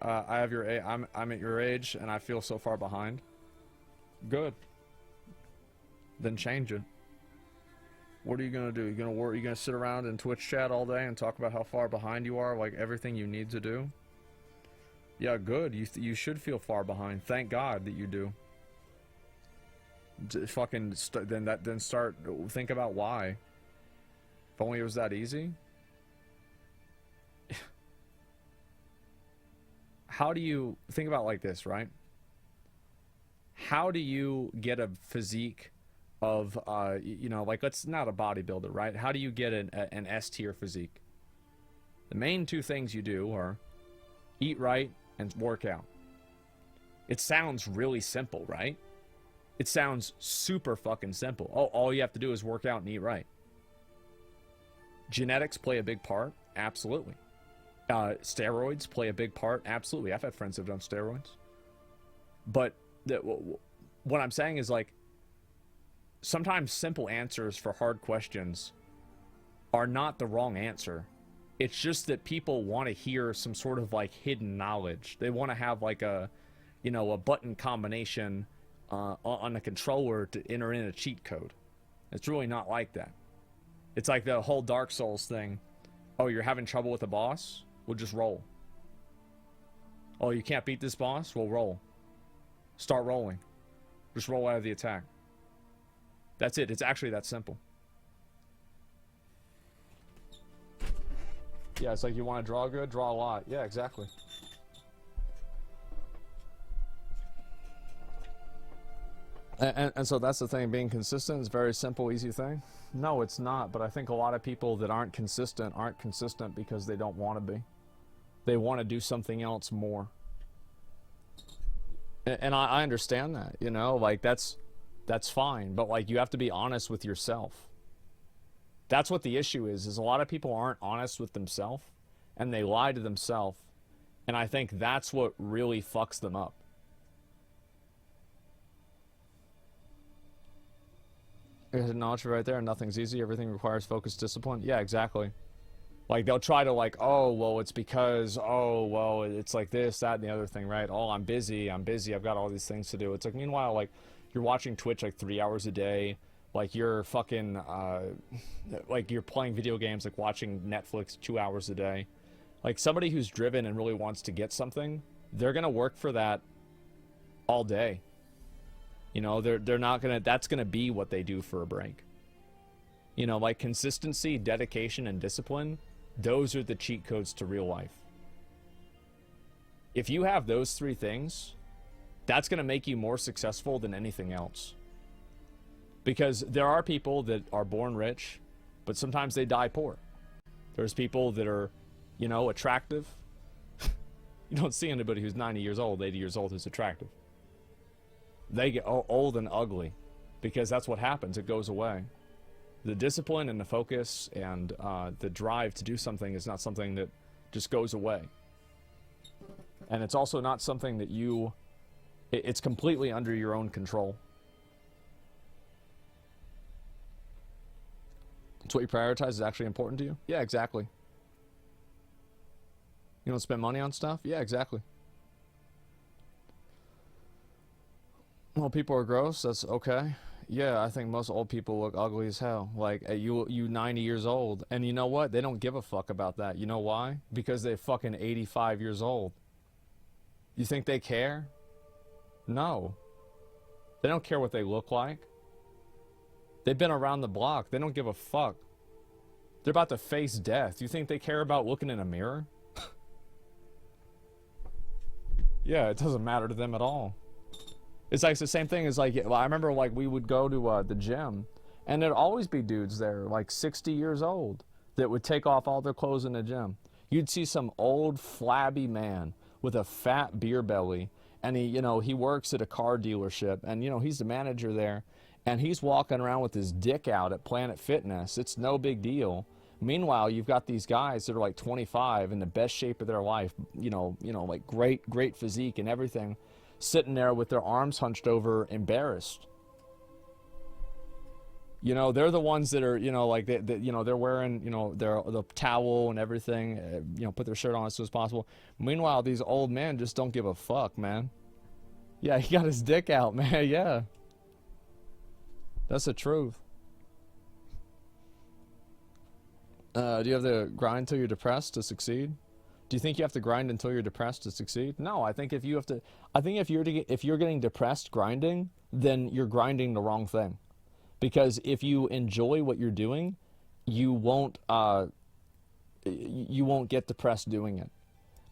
I have your age. I'm at your age, and I feel so far behind. Good. Then change it. What are you gonna do? You gonna work? You gonna sit around in Twitch chat all day and talk about how far behind you are, like everything you need to do? Yeah, good. You should feel far behind. Thank God that you do. Then start think about why. If only it was that easy. How do you think about it like this, right? How do you get a physique of you know, like, let's not a bodybuilder, right? How do you get an S tier physique? The main two things you do are eat right and work out. It sounds really simple, right? It sounds super fucking simple. Oh, all you have to do is work out and eat right. Genetics play a big part, absolutely. Steroids play a big part, absolutely. I've had friends who've done steroids. But what I'm saying is, like, sometimes simple answers for hard questions are not the wrong answer. It's just that people want to hear some sort of, like, hidden knowledge. They want to have, like, a, you know, a button combination on a controller to enter in a cheat code. It's really not like that. It's like the whole Dark Souls thing. Oh, you're having trouble with the boss? Well, just roll. Oh, you can't beat this boss? Well, roll. Start rolling. Just roll out of the attack. That's it. It's actually that simple. Yeah, it's like you want to draw good, draw a lot. Yeah, exactly. And so that's the thing. Being consistent is a very simple, easy thing. No, it's not. But I think a lot of people that aren't consistent because they don't want to be. They want to do something else more. And I understand that, you know, like that's fine. But, like, you have to be honest with yourself. That's what the issue is a lot of people aren't honest with themselves and they lie to themselves. And I think that's what really fucks them up. There's knowledge right there. Nothing's easy. Everything requires focus, discipline. Yeah, exactly. Like, they'll try to, like, oh, well, it's because, oh, well, it's like this, that, and the other thing, right? Oh, I'm busy. I've got all these things to do. It's like, meanwhile, like, you're watching Twitch, like, 3 hours a day. Like, you're fucking, like, you're playing video games, like, watching Netflix 2 hours a day. Like, somebody who's driven and really wants to get something, they're gonna work for that all day. You know, they're not gonna, that's gonna be what they do for a break. You know, like, consistency, dedication, and discipline, those are the cheat codes to real life. If you have those three things, that's gonna make you more successful than anything else. Because there are people that are born rich, but sometimes they die poor. There's people that are, you know, attractive. You don't see anybody who's 90 years old, 80 years old who's attractive. They get old and ugly because that's what happens. It goes away. The discipline and the focus and the drive to do something is not something that just goes away. And it's also not something that it's completely under your own control. It's what you prioritize is actually important to you? Yeah, exactly. You don't spend money on stuff? Yeah, exactly. Well, people are gross. That's okay. Yeah, I think most old people look ugly as hell. Like, you 90 years old. And you know what? They don't give a fuck about that. You know why? Because they're fucking 85 years old. You think they care? No. They don't care what they look like. They've been around the block. They don't give a fuck. They're about to face death. You think they care about looking in a mirror? Yeah, it doesn't matter to them at all. It's like the same thing as, like, I remember, like, we would go to the gym and there'd always be dudes there, like 60 years old, that would take off all their clothes in the gym. You'd see some old flabby man with a fat beer belly, and he, you know, he works at a car dealership, and, you know, he's the manager there, and he's walking around with his dick out at Planet Fitness. It's no big deal. Meanwhile, you've got these guys that are like 25 in the best shape of their life, you know, like great physique and everything, sitting there with their arms hunched over, embarrassed. You know, they're the ones that are, you know, like you know, they're wearing, you know, their the towel and everything, you know, put their shirt on as soon as possible. Meanwhile, these old men just don't give a fuck, man. Yeah, he got his dick out, man. Yeah, that's the truth. Do you have to grind until you're depressed to succeed? Do you think you have to grind until you're depressed to succeed? No, I think if you have to, I think if you're getting depressed grinding, then you're grinding the wrong thing. Because if you enjoy what you're doing, you won't you won't get depressed doing it.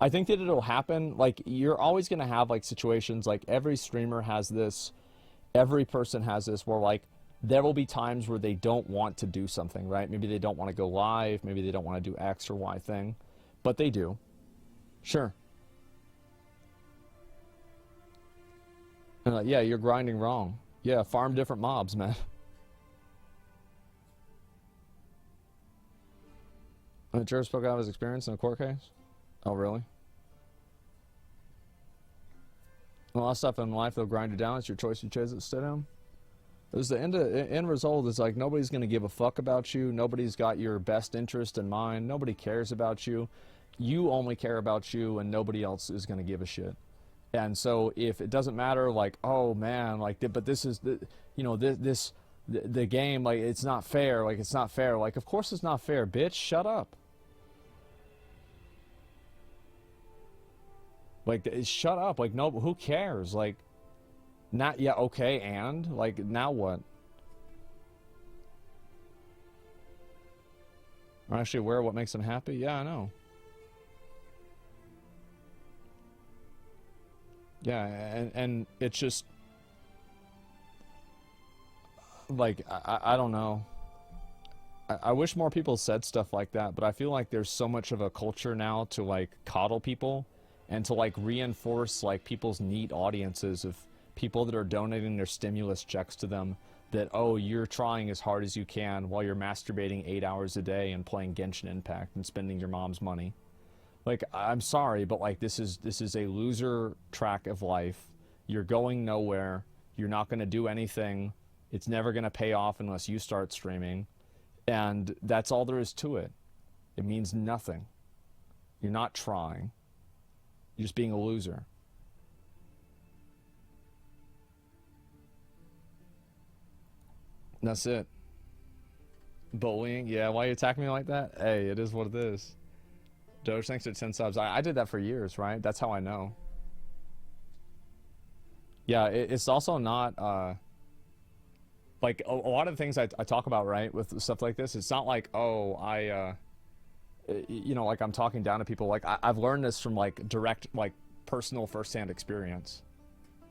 I think that it'll happen. Like you're always gonna have like situations. Like every streamer has this, every person has this, where like there will be times where they don't want to do something, right? Maybe they don't want to go live, maybe they don't want to do X or Y thing, but they do. Sure. And yeah, you're grinding wrong. Yeah, farm different mobs, man. The juror spoke out of his experience in a court case. Oh, really? A lot of stuff in life they'll grind you down. It's your choice. You chose it. Stay down. There's the end result is like nobody's gonna give a fuck about you. Nobody's got your best interest in mind. Nobody cares about you. You only care about you, and nobody else is gonna give a shit. And so if it doesn't matter, like, oh man, like, but this is the, you know, the game, like, it's not fair. Like, it's not fair. Like, of course it's not fair, bitch. Shut up. Like, shut up. Like, no, who cares? Like, not, yeah, okay, and? Like, now what? I'm actually aware of what makes them happy? Yeah, I know. Yeah, and it's just, like, I don't know. I wish more people said stuff like that, but I feel like there's so much of a culture now to, like, coddle people and to, like, reinforce, like, people's neat audiences of people that are donating their stimulus checks to them that, oh, you're trying as hard as you can while you're masturbating 8 hours a day and playing Genshin Impact and spending your mom's money. Like, I'm sorry, but, like, this is a loser track of life. You're going nowhere. You're not going to do anything. It's never going to pay off unless you start streaming. And that's all there is to it. It means nothing. You're not trying. You're just being a loser. That's it. Bullying? Yeah, why you attack me like that? Hey, it is what it is. Doge, thanks for 10 subs. I did that for years, right? That's how I know. Yeah, it's also not, like, a lot of the things I talk about, right, with stuff like this, it's not like, oh, you know, like, I'm talking down to people. Like, I've learned this from, like, direct, like, personal first-hand experience.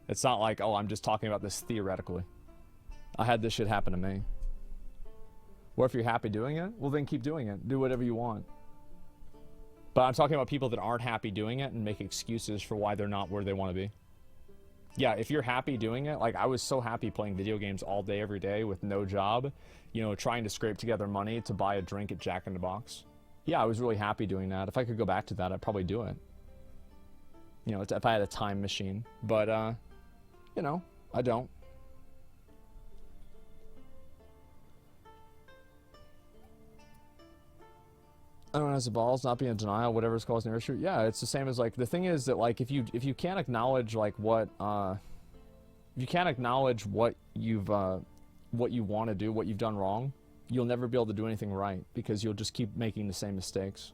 It's not like, oh, I'm just talking about this theoretically. I had this shit happen to me. What if you're happy doing it? Well, then keep doing it. Do whatever you want. But I'm talking about people that aren't happy doing it and make excuses for why they're not where they want to be. Yeah, if you're happy doing it, like I was so happy playing video games all day, every day with no job, you know, trying to scrape together money to buy a drink at Jack in the Box. Yeah, I was really happy doing that. If I could go back to that, I'd probably do it. You know, if I had a time machine. But, you know, I don't. Everyone has the balls, not being in denial, whatever's causing the issue. Yeah, it's the same as, like, the thing is that, like, if you can't acknowledge, like, what, if you can't acknowledge what you've, what you want to do, what you've done wrong, you'll never be able to do anything right, because you'll just keep making the same mistakes.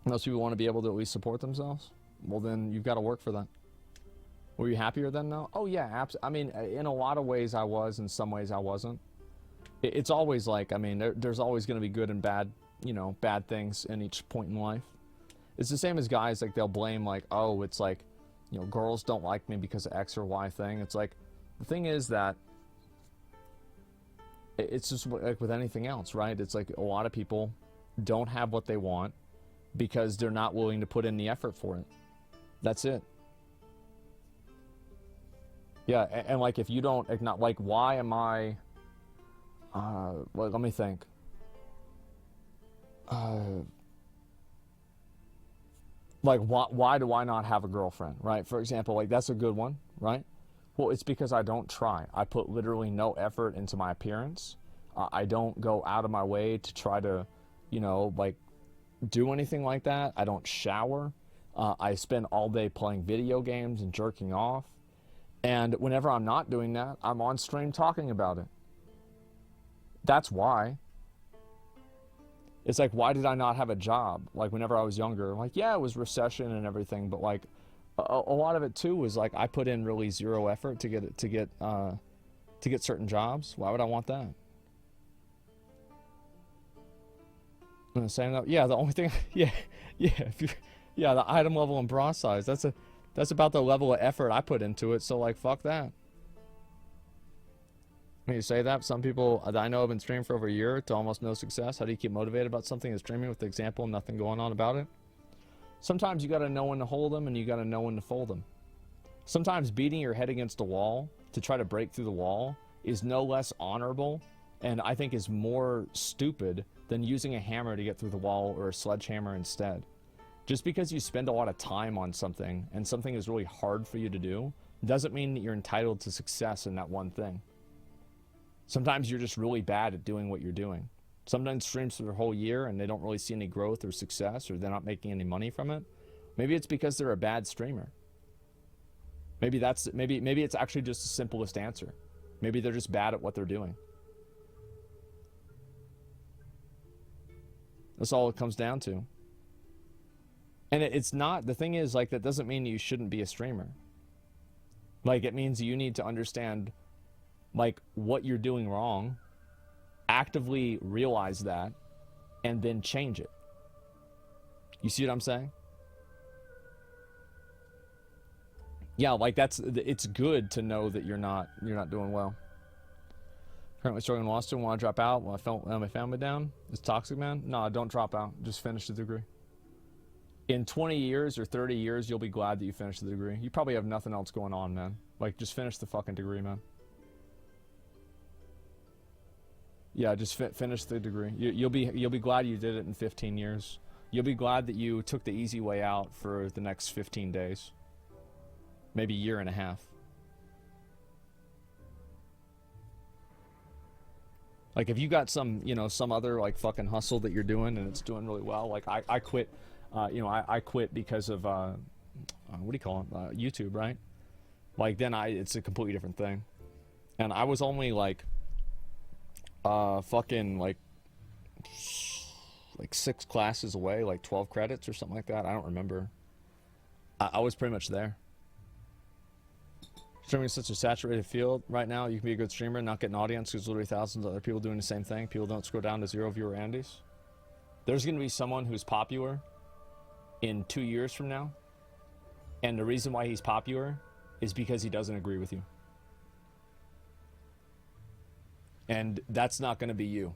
Unless people want to be able to at least support themselves, well, then you've got to work for that. Were you happier then, though? Oh, yeah, I mean, in a lot of ways I was, in some ways I wasn't. It's always like, I mean, there's always going to be good and bad, you know, bad things in each point in life. It's the same as guys, like, they'll blame, like, oh, it's like, you know, girls don't like me because of X or Y thing. It's like, the thing is that it's just like with anything else, right? It's like a lot of people don't have what they want because they're not willing to put in the effort for it. That's it. Yeah, and like, if you don't acknowledge, like, why am I, well, let me think. Like, why do I not have a girlfriend, right? For example, like, that's a good one, right? Well, it's because I don't try. I put literally no effort into my appearance. I don't go out of my way to try to, like, do anything like that. I don't shower. I spend all day playing video games and jerking off. And whenever I'm not doing that, I'm on stream talking about it. That's why. It's like, why did I not have a job? Like, whenever I was younger, like, yeah, it was recession and everything, but like, a lot of it too was like, I put in really zero effort to get certain jobs. Why would I want that? I'm saying that, yeah, the only thing, yeah, if you, yeah, the item level and bra size, that's about the level of effort I put into it. So like, fuck that. When you say that, some people that I know have been streaming for over a year to almost no success. How do you keep motivated about something and streaming with the example and nothing going on about it? Sometimes you got to know when to hold them and you got to know when to fold them. Sometimes beating your head against a wall to try to break through the wall is no less honorable and I think is more stupid than using a hammer to get through the wall or a sledgehammer instead. Just because you spend a lot of time on something and something is really hard for you to do doesn't mean that you're entitled to success in that one thing. Sometimes you're just really bad at doing what you're doing. Sometimes streams for their whole year and they don't really see any growth or success, or they're not making any money from it. Maybe it's because they're a bad streamer. Maybe it's actually just the simplest answer. Maybe they're just bad at what they're doing. That's all it comes down to. And it's not, the thing is, like, that doesn't mean you shouldn't be a streamer. Like, it means you need to understand, like, what you're doing wrong, actively realize that, and then change it. You see what I'm saying? Yeah, like, it's good to know that you're not doing well. Currently struggling in law student, want to drop out while I let my family down. Is toxic, man? No, don't drop out. Just finish the degree. In 20 years or 30 years, you'll be glad that you finished the degree. You probably have nothing else going on, man. Like, just finish the fucking degree, man. Yeah, just finish the degree. You'll be glad you did it in 15 years. You'll be glad that you took the easy way out for the next 15 days. Maybe a year and a half. Like, if you got some other, like, fucking hustle that you're doing and it's doing really well, like, I quit, I quit because of, what do you call it, YouTube, right? Like, then it's a completely different thing. And I was only, like, fucking, like 6 classes away, like 12 credits or something like that. I don't remember. I was pretty much there. Streaming is such a saturated field right now. You can be a good streamer and not get an audience because literally thousands of other people doing the same thing. People don't scroll down to 0 viewer Andes. There's going to be someone who's popular in 2 years from now, and the reason why he's popular is because he doesn't agree with you. And that's not going to be you.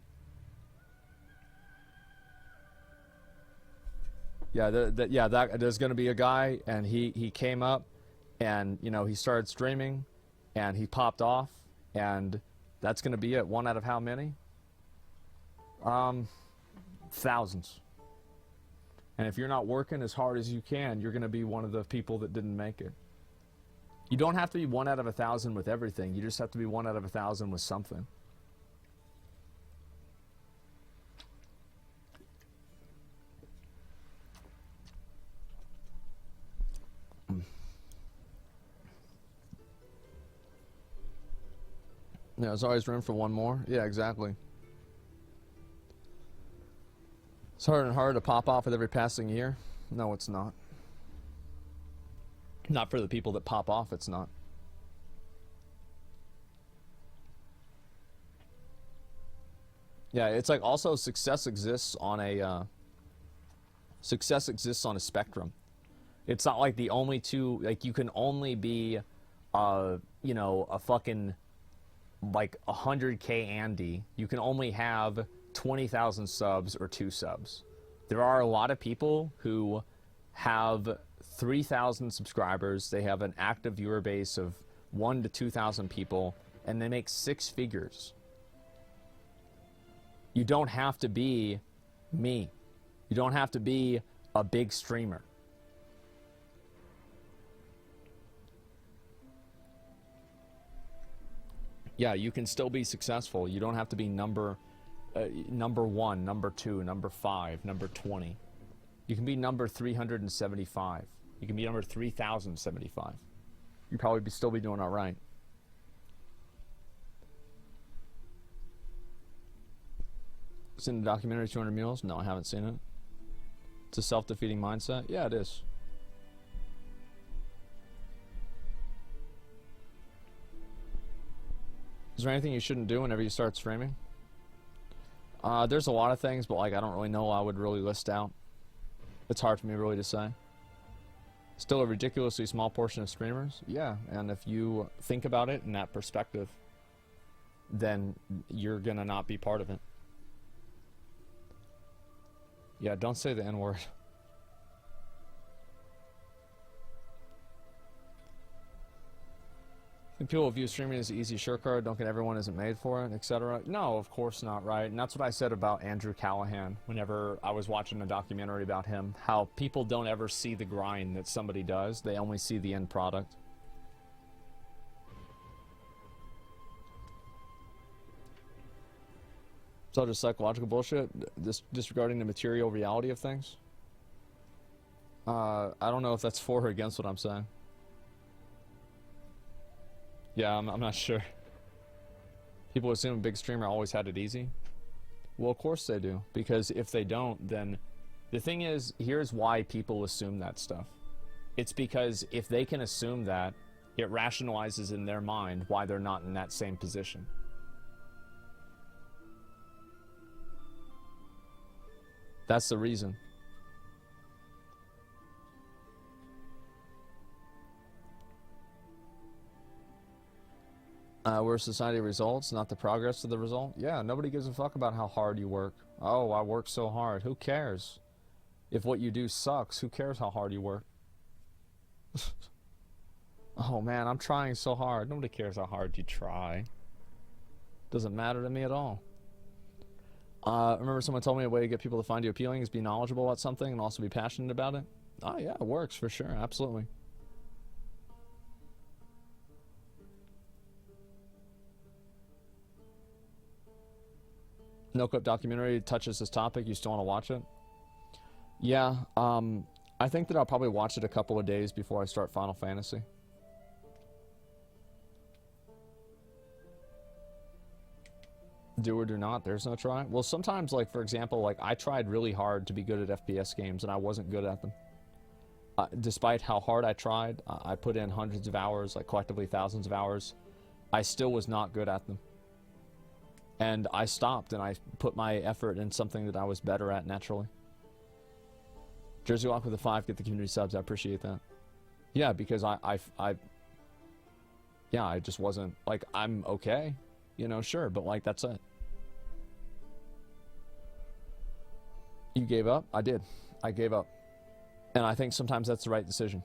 Yeah, there's going to be a guy, and he came up, and he started streaming, and he popped off, and that's going to be it. One out of how many? Thousands. And if you're not working as hard as you can, you're going to be one of the people that didn't make it. You don't have to be 1 out of 1,000 with everything. You just have to be 1 out of 1,000 with something. Yeah, there's always room for one more. Yeah, exactly. It's harder and harder to pop off with every passing year. No, it's not. Not for the people that pop off, it's not. Yeah, it's like also success exists on a spectrum. It's not like the only two, like you can only be a fucking like 100K Andy. You can only have 20,000 subs or 2 subs. There are a lot of people who have 3,000 subscribers. They have an active viewer base of 1,000 to 2,000 people, and they make 6 figures. You don't have to be me. You don't have to be a big streamer. Yeah, you can still be successful. You don't have to be number 1, number 2, number 5, number 20. You can be number 375. You can be number 3075. You probably still be doing all right. Seen the documentary 200 Mules? No, I haven't seen it. It's a self-defeating mindset? Yeah, it is. Is there anything you shouldn't do whenever you start streaming? There's a lot of things, but like I don't really know I would really list out. It's hard for me really to say. Still a ridiculously small portion of streamers? Yeah, and if you think about it in that perspective, then you're gonna not be part of it. Yeah, don't say the N-word. I think people view streaming as an easy shortcut, don't get everyone isn't made for it, etc. No, of course not, right? And that's what I said about Andrew Callahan whenever I was watching a documentary about him. How people don't ever see the grind that somebody does. They only see the end product. It's all just psychological bullshit, disregarding the material reality of things. I don't know if that's for or against what I'm saying. Yeah, I'm not sure. People assume a big streamer always had it easy. Well, of course they do. Because if they don't, then... The thing is, here's why people assume that stuff. It's because if they can assume that, it rationalizes in their mind why they're not in that same position. That's the reason. Where society results, not the progress of the result. Yeah, nobody gives a fuck about how hard you work. Oh, I work so hard. Who cares? If what you do sucks, who cares how hard you work? Oh man, I'm trying so hard. Nobody cares how hard you try. Doesn't matter to me at all. Remember someone told me a way to get people to find you appealing is be knowledgeable about something and also be passionate about it? Oh yeah, it works for sure, absolutely. No Clip documentary touches this topic. You still want to watch it? Yeah, I think that I'll probably watch it a couple of days before I start Final Fantasy. Do or do not, there's no try. Well, sometimes, like, for example, like, I tried really hard to be good at FPS games, and I wasn't good at them. Despite how hard I tried, I put in hundreds of hours, like, collectively thousands of hours, I still was not good at them. And I stopped, and I put my effort in something that I was better at naturally. Jersey Walk with the 5, get the community subs, I appreciate that. Yeah, because I just wasn't, like, I'm okay. You know, sure, but like, that's it. You gave up? I did. I gave up. And I think sometimes that's the right decision.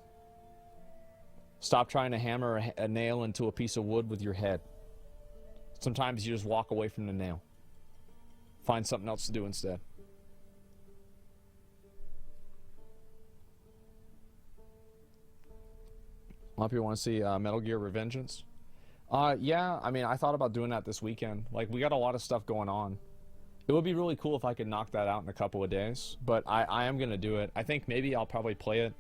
Stop trying to hammer a nail into a piece of wood with your head. Sometimes you just walk away from the nail. Find something else to do instead. A lot of people want to see Metal Gear Revengeance. Yeah, I mean, I thought about doing that this weekend. Like, we got a lot of stuff going on. It would be really cool if I could knock that out in a couple of days, but I am going to do it. I think maybe I'll probably play it.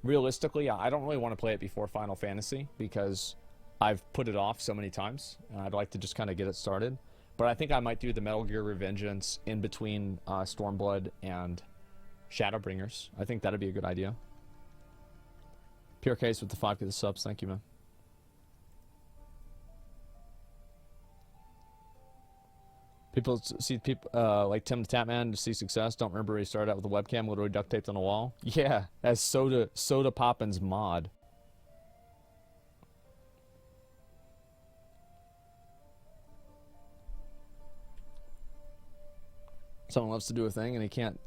Realistically, I don't really want to play it before Final Fantasy because I've put it off so many times, and I'd like to just kind of get it started. But I think I might do the Metal Gear Revengeance in between Stormblood and Shadowbringers. I think that'd be a good idea. Pure Case with the 5 to the subs. Thank you, man. People see people like Tim the Tapman to see success. Don't remember he started out with a webcam literally duct taped on a wall. Yeah, as Soda Poppin's mod. Someone loves to do a thing and he can't,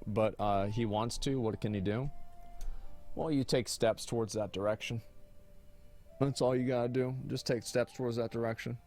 but he wants to. What can he do? Well, you take steps towards that direction. That's all you gotta do. Just take steps towards that direction.